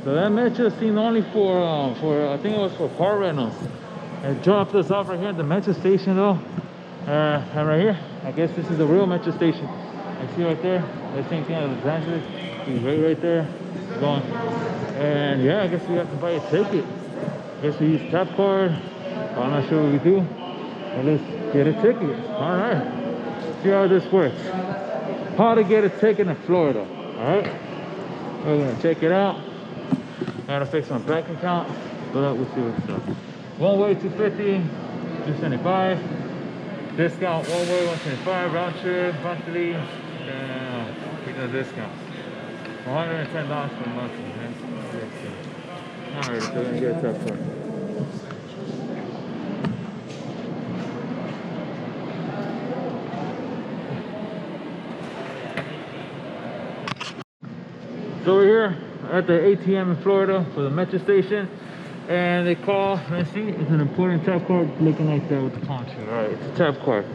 So that metro seemed only for I think it was for car rentals. It dropped us off right here at the metro station though. And right here, I guess this is the real metro station. I see right there, the same thing as Los Angeles. He's right there, going. And yeah, I guess we have to buy a ticket. I guess we use tap card. I'm not sure what we do. But let's get a ticket. All right. See how this works. How to get a ticket in Florida. All right. We're gonna check it out. Gotta fix my bank account. But we'll see what's up. One way 250, 275. Discount one way 125. Round trip monthly. Get a discount. $110 for monthly. Alright, so we're gonna get a tap card. So we're here at the ATM in Florida for the metro station, and they call, let's see, it's an important tap card looking like that with the contour. Alright, it's a tap card.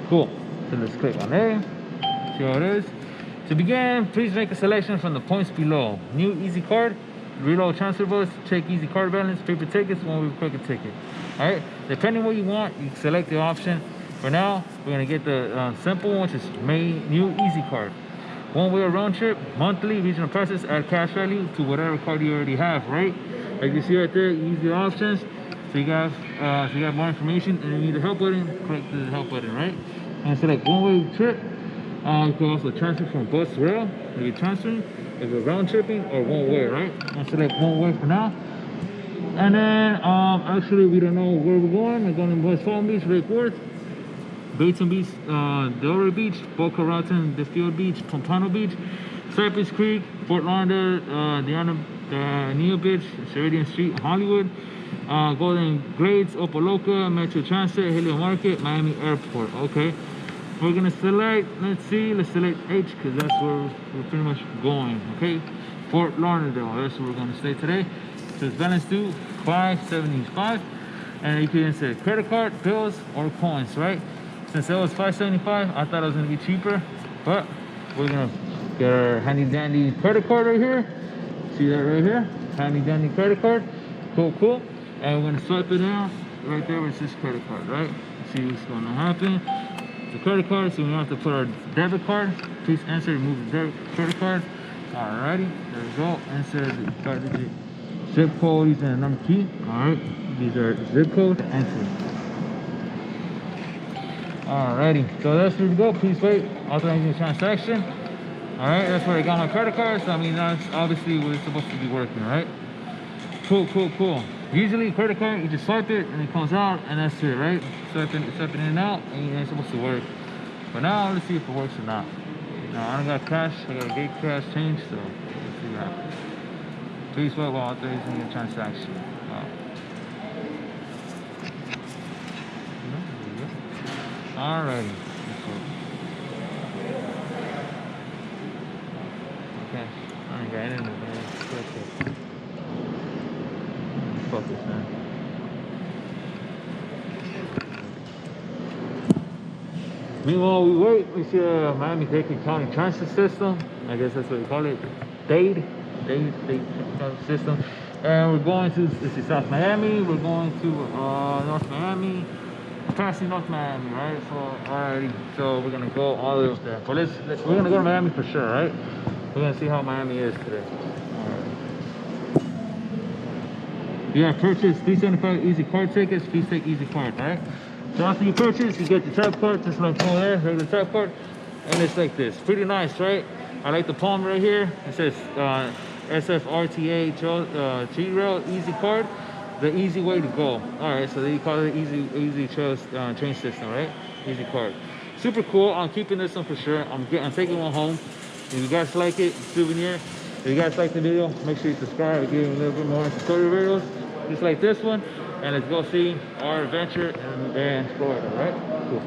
Cool. So let's click on there. See how it is. To begin, please make a selection from the points below. New easy card, reload transfer bus, check easy card balance, paper tickets, one way quick a ticket. Alright, depending what you want, you select the option. For now, we're gonna get the simple one, which is new easy card. One way round trip, monthly, regional prices, add cash value to whatever card you already have, right? Like you see right there, use your options. So you got more information, and you need the help button, click the help button, right? And select one way trip. You can also transfer from bus to rail if you're transferring, if you're round tripping, or one way, right? And select one way for now. And then actually we don't know where we're going. We're going to West Palm Beach, Lake Worth, Baton Beach, Delray Beach, Boca Raton, Defield Beach, Pompano Beach, Cypress Creek, Fort Lauderdale, Neo Beach, Sheridan Street, Hollywood, Golden Glades, Opaloka, Metro Transit, Helio Market, Miami Airport. Okay, we're gonna select, let's select H, because that's where we're pretty much going. Okay, Fort Lauderdale, that's where we're gonna stay today. So it's balance due $575, and you can say credit card, bills, or coins, right? Since it was $575, I thought it was gonna be cheaper, but we're gonna get our handy dandy credit card right here. See that right here? Handy dandy credit card. Cool. And we're gonna swipe it down right there with this credit card, right? See what's gonna happen. The credit card, so we have to put our debit card. Please enter, remove the credit card. Alrighty, there we go. Insert the card digit, zip code, using a number key. Alright, these are zip code, enter. Alrighty, so that's where we go. Please wait, authorizing the transaction. Alright, that's where I got my credit card. So I mean, that's obviously what it's supposed to be working, right? Cool. Usually credit card, you just swipe it and it comes out, and that's it, right? Swiping in and out, and it's supposed to work. But now let's see if it works or not. Now I don't got cash, I got a gate cash change, so let's see what happens. Please wait while authorizing the transaction. Alrighty. Okay. I ain't got anything, man. Focus, man. Meanwhile, we wait. We see Miami-Dade County Transit System. I guess that's what we call it. Dade System. And we're going to, this is South Miami. We're going to North Miami. Passing North Miami, right? So, alrighty. So we're gonna go all the way up there. But we're gonna go to Miami for sure, right? We're gonna see how Miami is today. Alright. You have purchased 375 easy card tickets. Please take easy card, right? So after you purchase, you get the tap card, just like over there, regular tap card, and it's like this. Pretty nice, right? I like the palm right here. It says SFRTA G-Rail Easy Card. The easy way to go. Alright, so they call it easy trail train system, right? Easy card. Super cool. I'm keeping this one for sure. I'm taking one home. If you guys like it, souvenir. If you guys like the video, make sure you subscribe. I'll give you a little bit more tutorial videos just like this one. And let's go see our adventure in Florida, right? Cool.